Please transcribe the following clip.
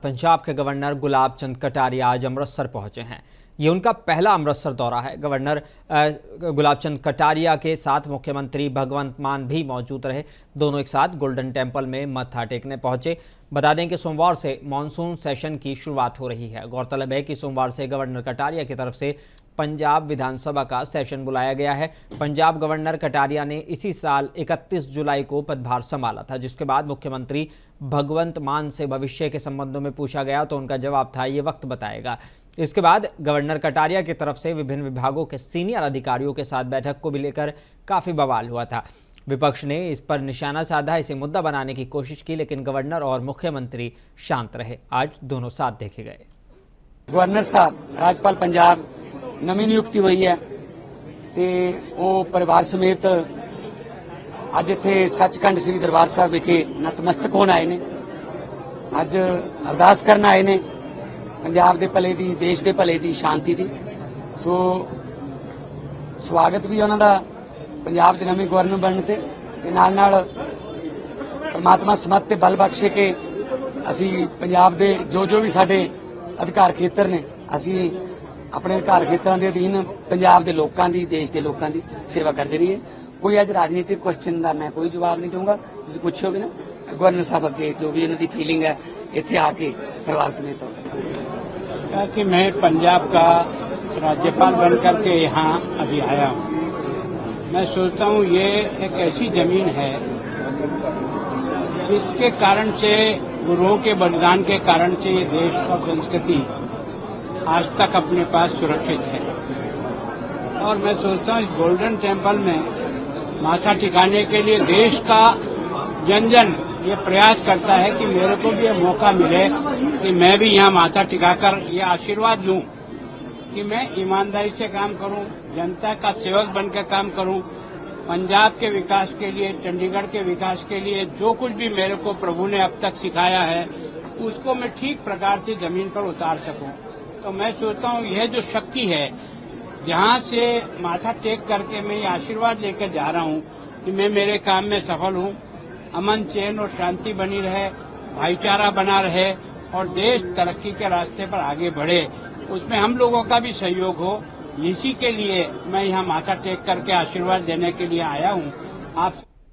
पंजाब के गवर्नर गुलाब चंद कटारिया आज अमृतसर पहुंचे हैं। ये उनका पहला अमृतसर दौरा है। गवर्नर गुलाब चंद कटारिया के साथ मुख्यमंत्री भगवंत मान भी मौजूद रहे। दोनों एक साथ गोल्डन टेम्पल में मत्था टेकने पहुंचे। बता दें कि सोमवार से मानसून सेशन की शुरुआत हो रही है। गौरतलब है कि सोमवार से गवर्नर कटारिया की तरफ से पंजाब विधानसभा का सेशन बुलाया गया है। पंजाब गवर्नर कटारिया ने इसी साल 31 जुलाई को पदभार संभाला था, जिसके बाद मुख्यमंत्री भगवंत मान से भविष्य के संबंधों में पूछा गया तो उनका जवाब था ये वक्त बताएगा। इसके बाद गवर्नर कटारिया की तरफ से विभिन्न विभागों के सीनियर अधिकारियों के साथ बैठक को भी लेकर काफी बवाल हुआ था। विपक्ष ने इस पर निशाना साधा, इसे मुद्दा बनाने की कोशिश की, लेकिन गवर्नर और मुख्यमंत्री शांत रहे। आज दोनों साथ देखे गए। गवर्नर साहब राज्यपाल पंजाब नवी नियुक्ति हुई है ते वो परिवार समेत अज इत्थे सचखंड श्री दरबार साहब विखे नतमस्तक होण आए ने। अज अरदास करन आए ने पंजाब दे भले दी, देश दे भले दी, शांति दी। सो स्वागत भी उन्हां दा पंजाब च नवे गवर्नर बनने ते नाल नाल परमात्मा समर्थ ते बल बख्शे के असी पंजाब दे जो भी साडे अधिकार खेतर ने असी अपने अधिकार खेतरां दे अधीन पंजाब दे लोकां दी, देश दे लोकां दी सेवा करदे रहिए। कोई अज राजनीतिक क्वेश्चन का मैं कोई जवाब नहीं दूंगा। तुसीं पुछोगे ना गवर्नर साहब अगे जो भी इन्हां दी फीलिंग है इत्थे आके परिवार समेत कहा कि मैं पंजाब का राज्यपाल बनकर के यहाँ अभी आया हूँ। मैं सोचता हूँ ये एक ऐसी जमीन है जिसके कारण से, गुरुओं के बलिदान के कारण से ये देश और संस्कृति आज तक अपने पास सुरक्षित है। और मैं सोचता हूँ इस गोल्डन टेम्पल में माथा टिकाने के लिए देश का जन जन ये प्रयास करता है कि मेरे को भी ये मौका मिले कि मैं भी यहाँ माथा टिकाकर ये आशीर्वाद लूं कि मैं ईमानदारी से काम करूं, जनता का सेवक बनकर काम करूं, पंजाब के विकास के लिए, चंडीगढ़ के विकास के लिए जो कुछ भी मेरे को प्रभु ने अब तक सिखाया है उसको मैं ठीक प्रकार से जमीन पर उतार सकूं। तो मैं सोचता हूँ यह जो शक्ति है, जहाँ से माथा टेक करके मैं ये आशीर्वाद लेकर जा रहा हूँ कि मैं मेरे काम में सफल हूँ, अमन चैन और शांति बनी रहे, भाईचारा बना रहे और देश तरक्की के रास्ते पर आगे बढ़े, उसमें हम लोगों का भी सहयोग हो। इसी के लिए मैं यहाँ माथा टेक करके आशीर्वाद देने के लिए आया हूँ। आप